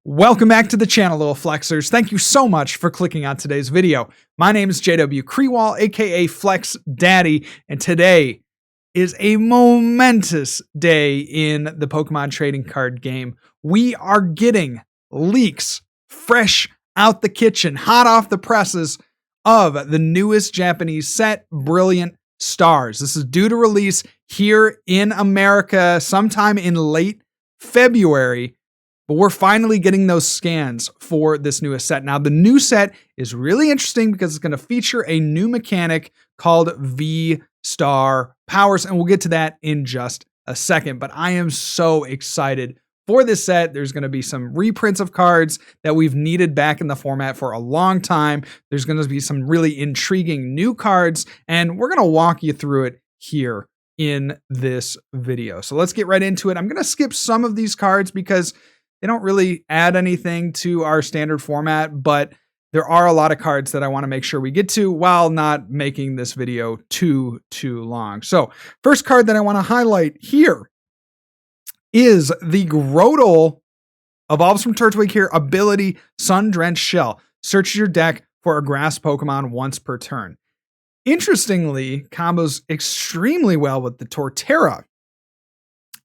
Welcome back to the channel, little flexers. Thank you so much for clicking on today's video. My name is JW Krewall, aka Flex Daddy, and today is a momentous day in the Pokemon trading card game. We are getting leaks fresh out the kitchen, hot off the presses of the newest Japanese set, Brilliant Stars. This is due to release here in America sometime in late February. But we're finally getting those scans for this newest set. Now, the new set is really interesting because it's going to feature a new mechanic called VSTAR powers, and we'll get to that in just a second. But I am so excited for this set. There's going to be some reprints of cards that we've needed back in the format for a long time. There's going to be some really intriguing new cards, and we're going to walk you through it here in this video. So let's get right into it. I'm going to skip some of these cards because they don't really add anything to our standard format, but there are a lot of cards that I want to make sure we get to while not making this video too long. So first card that I want to highlight here is the Grotle evolves from Turtwig here, ability Sun-Drenched Shell. Search your deck for a grass Pokemon once per turn. Interestingly, combos extremely well with the Torterra.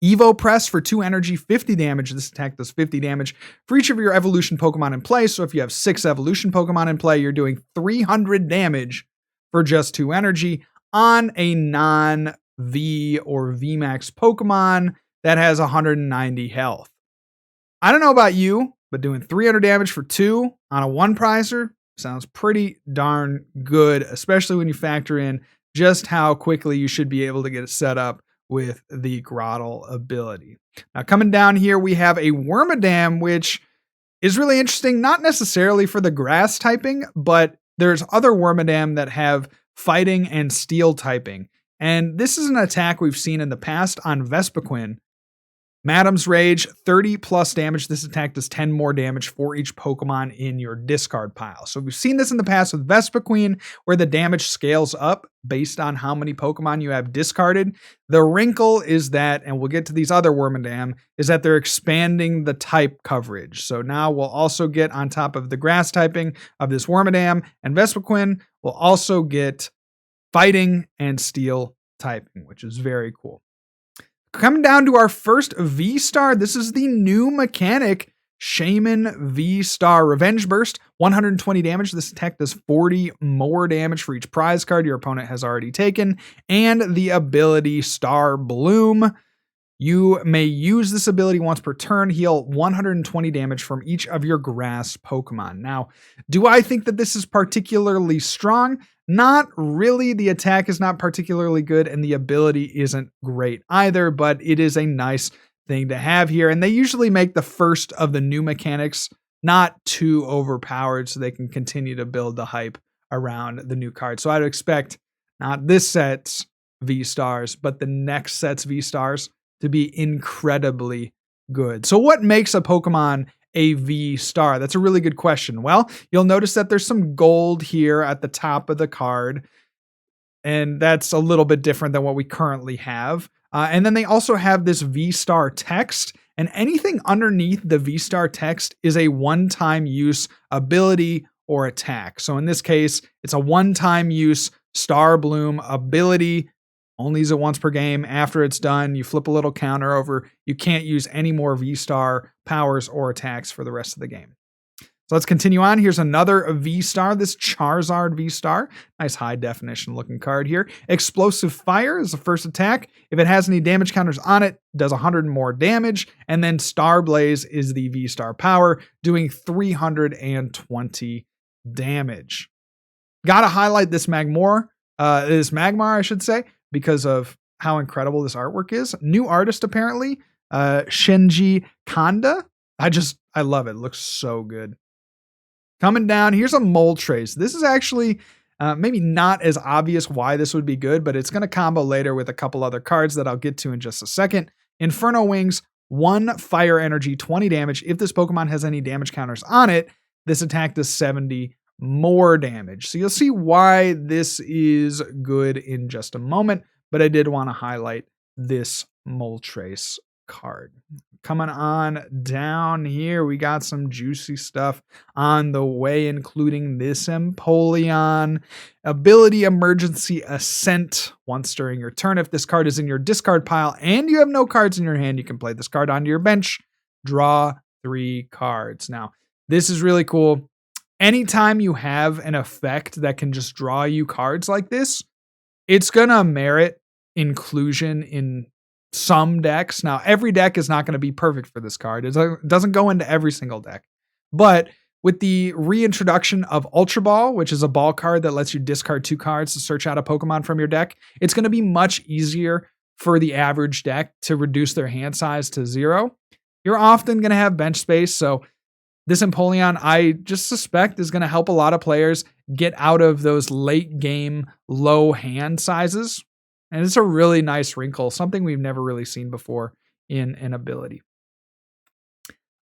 Evo Press for 2 energy, 50 damage. This attack does 50 damage for each of your evolution Pokemon in play. So if you have 6 evolution Pokemon in play, you're doing 300 damage for just 2 energy on a non-V or VMAX Pokemon that has 190 health. I don't know about you, but doing 300 damage for 2 on a 1-prizer sounds pretty darn good, especially when you factor in just how quickly you should be able to get it set up with the Grotle ability. Now coming down here, we have a Wormadam, which is really interesting, not necessarily for the grass typing, but there's other Wormadam that have fighting and steel typing. And this is an attack we've seen in the past on Vespiquen. Madam's Rage, 30 plus damage. This attack does 10 more damage for each Pokemon in your discard pile. So we've seen this in the past with Vespiquen, where the damage scales up based on how many Pokemon you have discarded. The wrinkle is that, and we'll get to these other Wormadam, is that they're expanding the type coverage. So now we'll also get, on top of the grass typing of this Wormadam and Vespiquen, we'll also get fighting and steel typing, which is very cool. Coming down to our first V-Star, this is the new mechanic, Shaman V-Star Revenge Burst, 120 damage. This attack does 40 more damage for each prize card your opponent has already taken, and the ability Star Bloom. You may use this ability once per turn, heal 120 damage from each of your grass Pokemon. Now, do I think that this is particularly strong? Not really. The attack is not particularly good, and the ability isn't great either, but it is a nice thing to have here. And they usually make the first of the new mechanics not too overpowered so they can continue to build the hype around the new card. So I'd expect not this set's V-Stars, but the next set's V-Stars to be incredibly good. So what makes a Pokemon a V-Star? That's a really good question. Well, you'll notice that there's some gold here at the top of the card, and that's a little bit different than what we currently have. And then they also have this V-Star text, and anything underneath the V-Star text is a one-time use ability or attack. So in this case, it's a one-time use Star Bloom ability. Only use it once per game. After it's done, you flip a little counter over. You can't use any more V-Star powers or attacks for the rest of the game. So let's continue on. Here's another V-Star, this Charizard V-Star. Nice high definition looking card here. Explosive Fire is the first attack. If it has any damage counters on it, does 100 more damage. And then Star Blaze is the V-Star power, doing 320 damage. Gotta highlight this Magmar, I should say, because of how incredible this artwork is. New artist, apparently, Shinji Kanda. I love it. It looks so good. Coming down, here's a Moltres. This is actually maybe not as obvious why this would be good, but it's going to combo later with a couple other cards that I'll get to in just a second. Inferno Wings, 1 fire energy, 20 damage. If this Pokemon has any damage counters on it, this attack does 70 more damage. So you'll see why this is good in just a moment, but I did want to highlight this Moltres card. Coming on down here, we got some juicy stuff on the way, including this Empoleon. Ability Emergency Ascent. Once during your turn, if this card is in your discard pile and you have no cards in your hand, you can play this card onto your bench. Draw 3 cards. Now, this is really cool. Anytime you have an effect that can just draw you cards like this, it's going to merit inclusion in some decks. Now, every deck is not going to be perfect for this card. It doesn't go into every single deck. But with the reintroduction of Ultra Ball, which is a ball card that lets you discard 2 cards to search out a Pokemon from your deck, it's going to be much easier for the average deck to reduce their hand size to 0. You're often going to have bench space, so this Empoleon, I just suspect, is going to help a lot of players get out of those late game low hand sizes. And it's a really nice wrinkle, something we've never really seen before in an ability.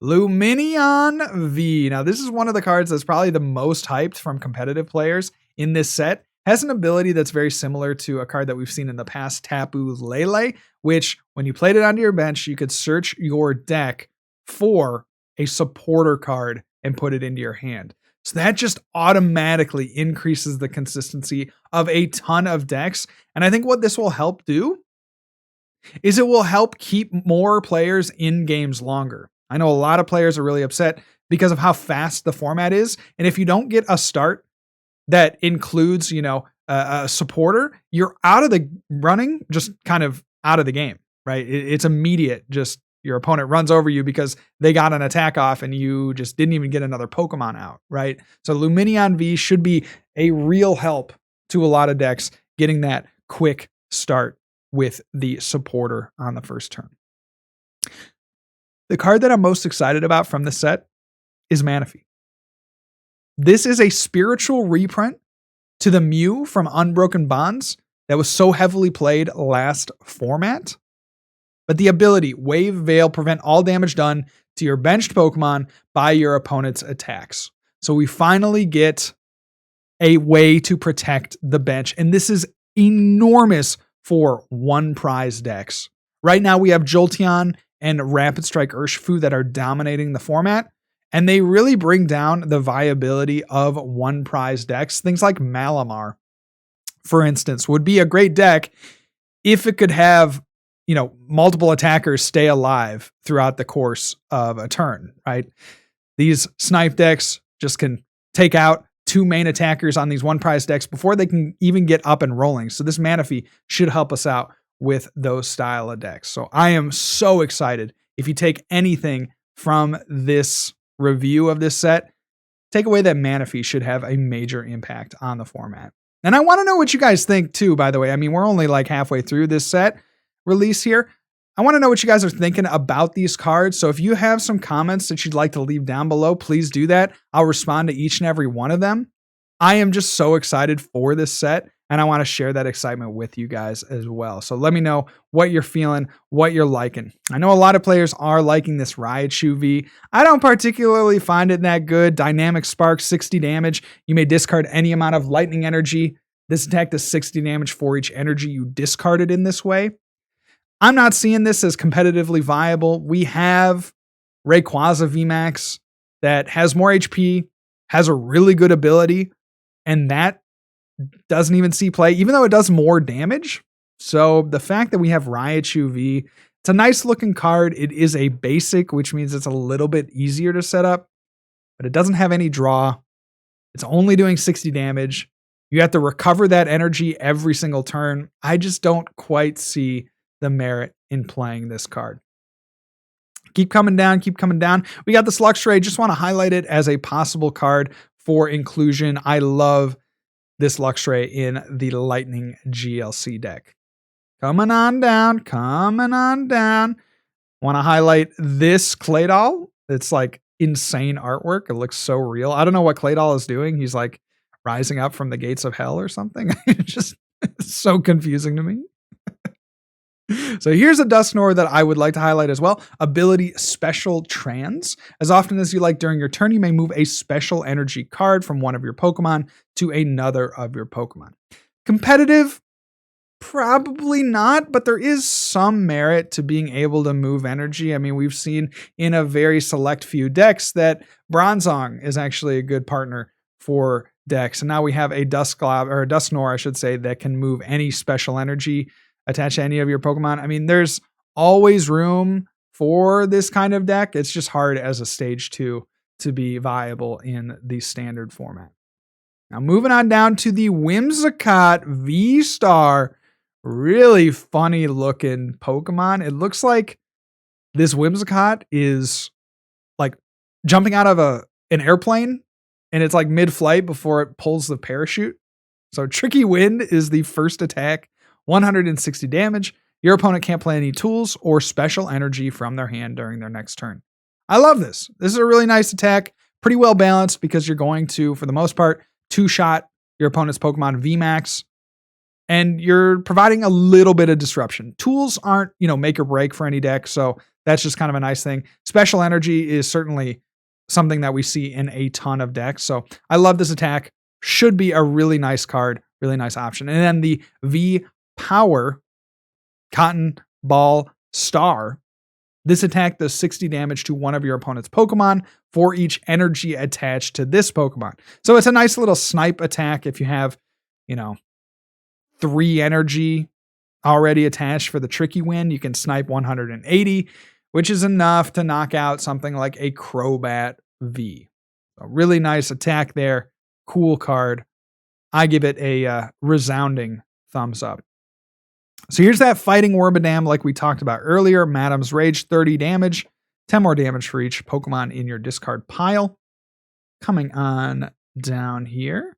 Lumineon V. Now, this is one of the cards that's probably the most hyped from competitive players in this set. Has an ability that's very similar to a card that we've seen in the past, Tapu Lele, which when you played it onto your bench, you could search your deck for a supporter card and put it into your hand. So that just automatically increases the consistency of a ton of decks. And I think what this will help do is it will help keep more players in games longer. I know a lot of players are really upset because of how fast the format is. And if you don't get a start that includes, a supporter, you're out of the running, just kind of out of the game, right? It's immediate. Just your opponent runs over you because they got an attack off and you just didn't even get another Pokemon out, right? So Lumineon V should be a real help to a lot of decks getting that quick start with the supporter on the first turn. The card that I'm most excited about from the set is Manaphy. This is a spiritual reprint to the Mew from Unbroken Bonds that was so heavily played last format. But the ability, Wave Veil, prevent all damage done to your benched Pokemon by your opponent's attacks. So we finally get a way to protect the bench. And this is enormous for one prize decks. Right now we have Jolteon and Rapid Strike Urshifu that are dominating the format. And they really bring down the viability of one prize decks. Things like Malamar, for instance, would be a great deck if it could have multiple attackers stay alive throughout the course of a turn, right? These snipe decks just can take out 2 main attackers on these one prize decks before they can even get up and rolling. So this Manaphy should help us out with those style of decks. So I am so excited. If you take anything from this review of this set, take away that Manaphy should have a major impact on the format. And I want to know what you guys think too, by the way. I mean, we're only like halfway through this set release here. I want to know what you guys are thinking about these cards. So if you have some comments that you'd like to leave down below, please do that. I'll respond to each and every one of them. I am just so excited for this set, and I want to share that excitement with you guys as well. So let me know what you're feeling, what you're liking. I know a lot of players are liking this Raichu V. I don't particularly find it that good. Dynamic Spark, 60 damage. You may discard any amount of lightning energy. This attack does 60 damage for each energy you discarded in this way. I'm not seeing this as competitively viable. We have Rayquaza VMAX that has more HP, has a really good ability, and that doesn't even see play, even though it does more damage. So the fact that we have Raichu V, it's a nice looking card. It is a basic, which means it's a little bit easier to set up, but it doesn't have any draw. It's only doing 60 damage. You have to recover that energy every single turn. I just don't quite see the merit in playing this card. Keep coming down, keep coming down. We got this Luxray. Just want to highlight it as a possible card for inclusion. I love this Luxray in the Lightning GLC deck. Coming on down, coming on down. Want to highlight this Claydol. It's like insane artwork. It looks so real. I don't know what Claydol is doing. He's like rising up from the gates of hell or something. It's so confusing to me. So here's a Dusknoir that I would like to highlight as well. Ability Special Trans. As often as you like during your turn, you may move a special energy card from one of your Pokemon to another of your Pokemon. Competitive, Probably not, but there is some merit to being able to move energy. I mean, we've seen in a very select few decks that Bronzong is actually a good partner for decks. And now we have a Dusknoir, or a Dusknoir, I should say, that can move any special energy attached to any of your Pokemon. I mean, there's always room for this kind of deck. It's just hard as a stage 2 to be viable in the standard format. Now, moving on down to the Whimsicott VSTAR. Really funny looking Pokemon. It looks like this Whimsicott is like jumping out of an airplane, and it's like mid-flight before it pulls the parachute. So Tricky Wind is the first attack, 160 damage. Your opponent can't play any tools or special energy from their hand during their next turn. I love this. This is a really nice attack. Pretty well balanced because you're going to, for the most part, two-shot your opponent's Pokemon VMAX. And you're providing a little bit of disruption. Tools aren't, make or break for any deck, so that's just kind of a nice thing. Special energy is certainly something that we see in a ton of decks, so I love this attack. Should be a really nice card, really nice option. And then the V-Power Cotton Ball Star. This attack does 60 damage to one of your opponent's Pokemon for each energy attached to this Pokemon. So it's a nice little snipe attack if you have, 3 energy already attached for the Tricky Wind. You can snipe 180, which is enough to knock out something like a Crobat V. A really nice attack there. Cool card. I give it a resounding thumbs up. So here's that Fighting Wormadam like we talked about earlier. Madam's Rage, 30 damage. 10 more damage for each Pokemon in your discard pile. Coming on down here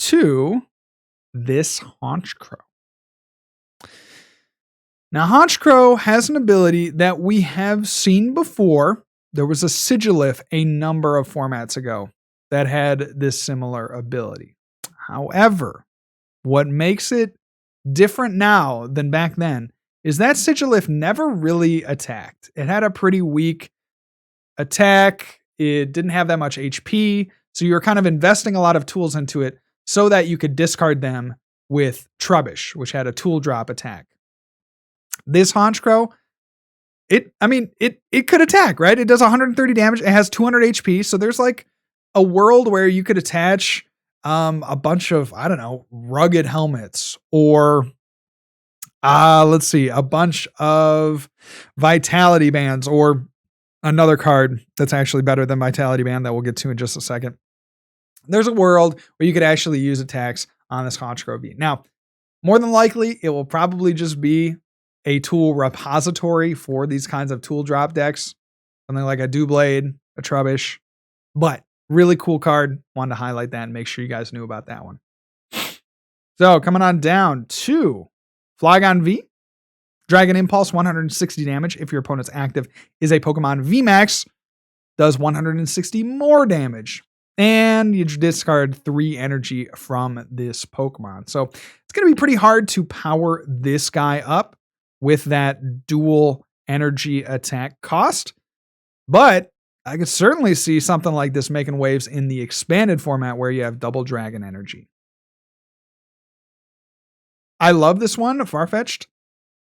to this Honchkrow. Now, Honchkrow has an ability that we have seen before. There was a Sigilif a number of formats ago that had this similar ability. However, what makes it different now than back then is that Sigilif never really attacked. It had a pretty weak attack. It didn't have that much HP, so you were kind of investing a lot of tools into it so that you could discard them with Trubbish, which had a tool drop attack. This Honchkrow, it could attack, right? It does 130 damage. It has 200 HP, so there's like a world where you could attach a bunch of, rugged helmets or a bunch of vitality bands, or another card that's actually better than vitality band that we'll get to in just a second. There's a world where you could actually use attacks on this Honchkrow V. Now, more than likely, it will probably just be a tool repository for these kinds of tool drop decks. Something like a Doublade, a Trubbish. But really cool card. Wanted to highlight that and make sure you guys knew about that one. So coming on down to Flygon V. Dragon Impulse, 160 damage. If your opponent's active is a Pokemon VMAX, does 160 more damage. And you discard 3 energy from this Pokemon. So it's going to be pretty hard to power this guy up with that dual energy attack cost. But I could certainly see something like this making waves in the expanded format where you have double dragon energy. I love this one, Farfetch'd.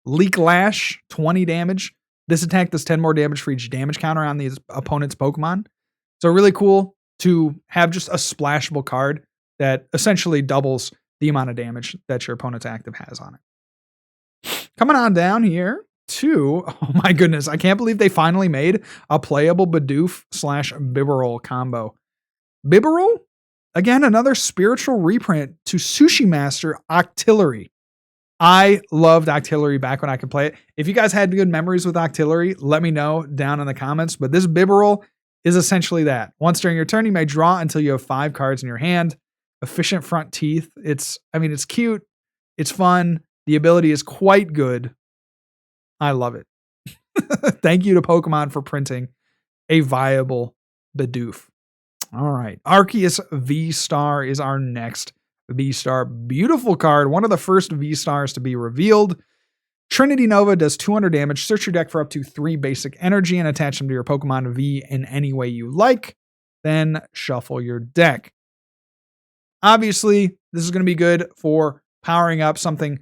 Leak Lash, 20 damage. This attack does 10 more damage for each damage counter on the opponent's Pokemon. So really cool to have just a splashable card that essentially doubles the amount of damage that your opponent's active has on it. Coming on down here to, oh my goodness, I can't believe they finally made a playable Bidoof / Bibarel combo. Bibarel, again, another spiritual reprint to Sushi Master Octillery. I loved Octillery back when I could play it. If you guys had good memories with Octillery, let me know down in the comments. But this Bibarel is essentially that. Once during your turn, you may draw until you have 5 cards in your hand. Efficient front teeth. It's cute. It's fun. The ability is quite good. I love it. Thank you to Pokemon for printing a viable Bidoof. All right. Arceus VSTAR is our next VSTAR. Beautiful card. One of the first VSTARs to be revealed. Trinity Nova does 200 damage. Search your deck for up to 3 basic energy and attach them to your Pokemon V in any way you like. Then shuffle your deck. Obviously, this is going to be good for powering up something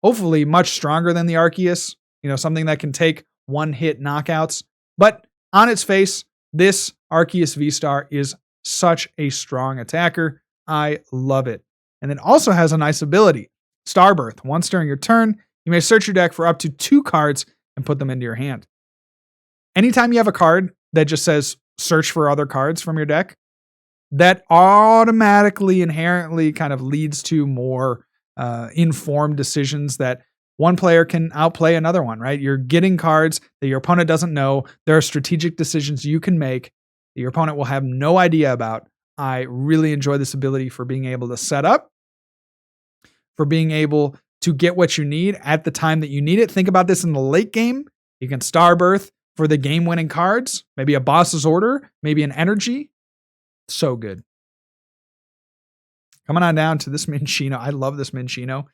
hopefully much stronger than the Arceus, something that can take one-hit knockouts. But on its face, this Arceus VSTAR is such a strong attacker. I love it. And it also has a nice ability, Starbirth. Once during your turn, you may search your deck for up to 2 cards and put them into your hand. Anytime you have a card that just says search for other cards from your deck, that automatically, inherently kind of leads to more informed decisions that one player can outplay another one, right? You're getting cards that your opponent doesn't know. There are strategic decisions you can make that your opponent will have no idea about. I really enjoy this ability for being able to set up, for being able to get what you need at the time that you need it. Think about this in the late game. You can Starbirth for the game-winning cards, maybe a boss's order, maybe an energy. So good. Coming on down to this Minccino. I love this Minccino.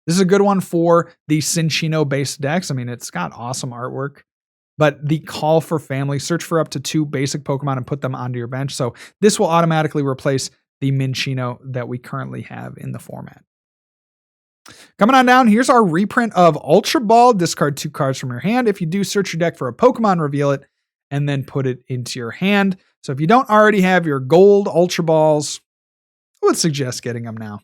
This is a good one for the Cinccino-based decks. I mean, it's got awesome artwork. But the call for family, search for up to 2 basic Pokemon and put them onto your bench. So this will automatically replace the Minccino that we currently have in the format. Coming on down, here's our reprint of Ultra Ball. Discard 2 cards from your hand. If you do, search your deck for a Pokemon, reveal it, and then put it into your hand. So if you don't already have your gold Ultra Balls, I would suggest getting them now.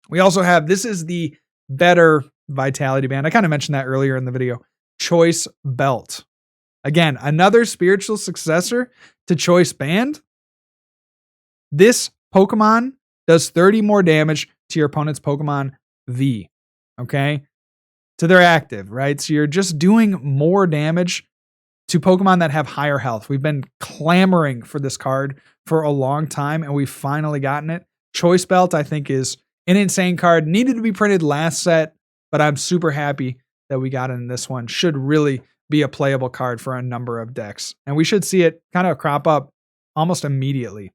We also have, this is the better Vitality Band. I kind of mentioned that earlier in the video. Choice Belt. Again, another spiritual successor to Choice Band. This Pokemon does 30 more damage to your opponent's Pokemon V. Okay? To their active, right? So you're just doing more damage to Pokemon that have higher health. We've been clamoring for this card for a long time, and we've finally gotten it. Choice Belt, I think, is an insane card. Needed to be printed last set, but I'm super happy that we got it in this one. Should really be a playable card for a number of decks. And we should see it kind of crop up almost immediately.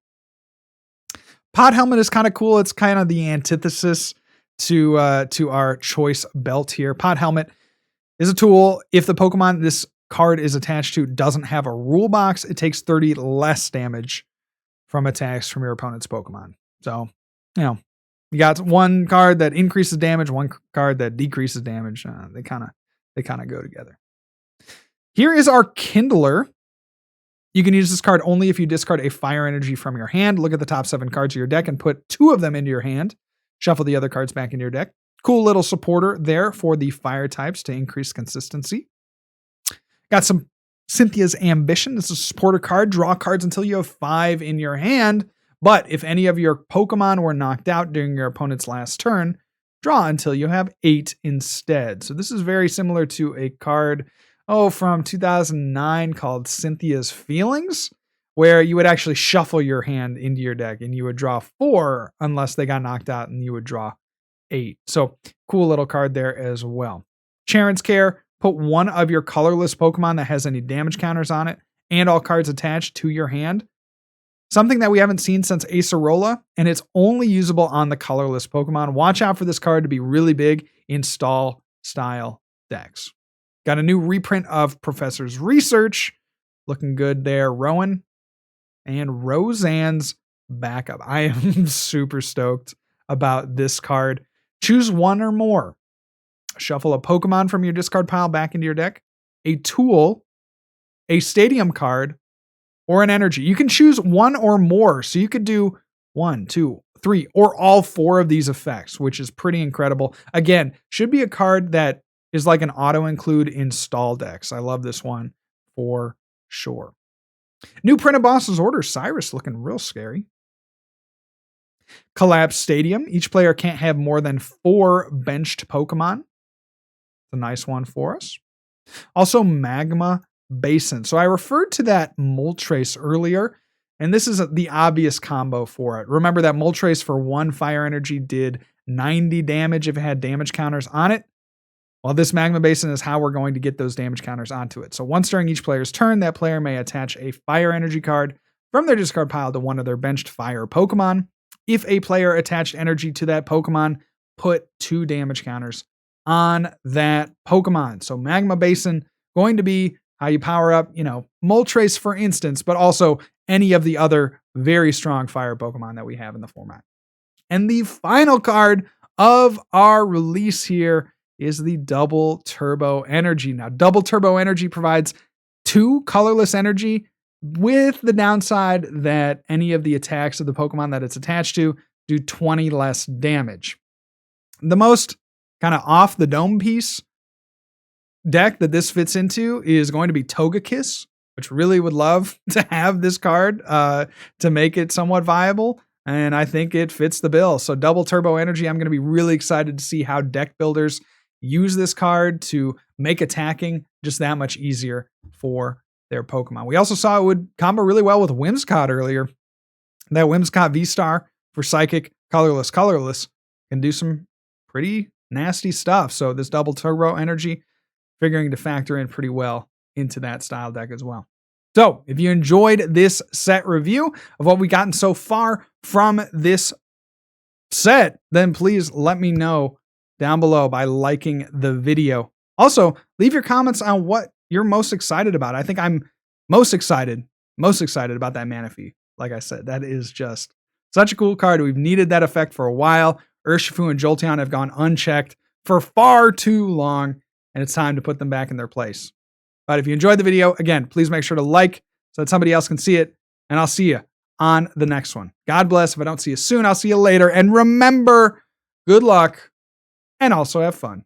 Pod Helmet is kind of cool. It's kind of the antithesis to our Choice Belt here. Pod Helmet is a tool. If the Pokemon this card is attached to doesn't have a rule box, it takes 30 less damage from attacks from your opponent's Pokemon. So, you got one card that increases damage, one card that decreases damage. They kind of go together. Here is our Kindler. You can use this card only if you discard a fire energy from your hand. Look at the top 7 cards of your deck and put 2 of them into your hand. Shuffle the other cards back into your deck. Cool little supporter there for the fire types to increase consistency. Got some Cynthia's Ambition. This is a supporter card. Draw cards until you have 5 in your hand. But if any of your Pokemon were knocked out during your opponent's last turn, draw until you have 8 instead. So this is very similar to a card from 2009 called Cynthia's Feelings, where you would actually shuffle your hand into your deck and you would draw 4 unless they got knocked out, and you would draw 8. So cool little card there as well. Charon's Care, put 1 of your colorless Pokemon that has any damage counters on it and all cards attached to your hand. Something that we haven't seen since Acerola, and it's only usable on the colorless Pokemon. Watch out for this card to be really big in stall style decks. Got a new reprint of Professor's Research. Looking good there. Rowan and Roseanne's Backup. I am super stoked about this card. Choose 1 or more. Shuffle a Pokemon from your discard pile back into your deck, a tool, a stadium card, or an energy. You can choose 1 or more. So you could do 1, 2, 3, or all 4 of these effects, which is pretty incredible. Again, should be a card that is like an auto include in stall decks. I love this one for sure. New print of Boss's Order. Cyrus looking real scary. Collapse Stadium. Each player can't have more than 4 benched Pokemon. It's a nice one for us. Also Magma Basin. So I referred to that Moltres earlier, and this is the obvious combo for it. Remember that Moltres for 1 fire energy did 90 damage if it had damage counters on it. Well, this Magma Basin is how we're going to get those damage counters onto it. So once during each player's turn, that player may attach a fire energy card from their discard pile to one of their benched fire Pokemon. If a player attached energy to that Pokemon, put 2 damage counters on that Pokemon. So Magma Basin going to be how you power up, Moltres for instance, but also any of the other very strong fire Pokemon that we have in the format. And the final card of our release here is the double turbo energy. Now, double turbo energy provides 2 colorless energy, with the downside that any of the attacks of the Pokemon that it's attached to do 20 less damage. The most kind of off the dome piece deck that this fits into is going to be Togekiss, which really would love to have this card to make it somewhat viable. And I think it fits the bill. So double turbo energy, I'm going to be really excited to see how deck builders use this card to make attacking just that much easier for their Pokemon. We also saw it would combo really well with Whimsicott earlier. That Whimsicott VSTAR for Psychic, colorless, can do some pretty nasty stuff. So this double turbo energy figuring to factor in pretty well into that style deck as well. So if you enjoyed this set review of what we've gotten so far from this set, then please let me know down below by liking the video. Also, leave your comments on what you're most excited about. I think I'm most excited about that Manaphy. Like I said, that is just such a cool card. We've needed that effect for a while. Urshifu and Jolteon have gone unchecked for far too long, and it's time to put them back in their place. But if you enjoyed the video, again, please make sure to like so that somebody else can see it, and I'll see you on the next one. God bless. If I don't see you soon, I'll see you later. And remember, good luck and also have fun.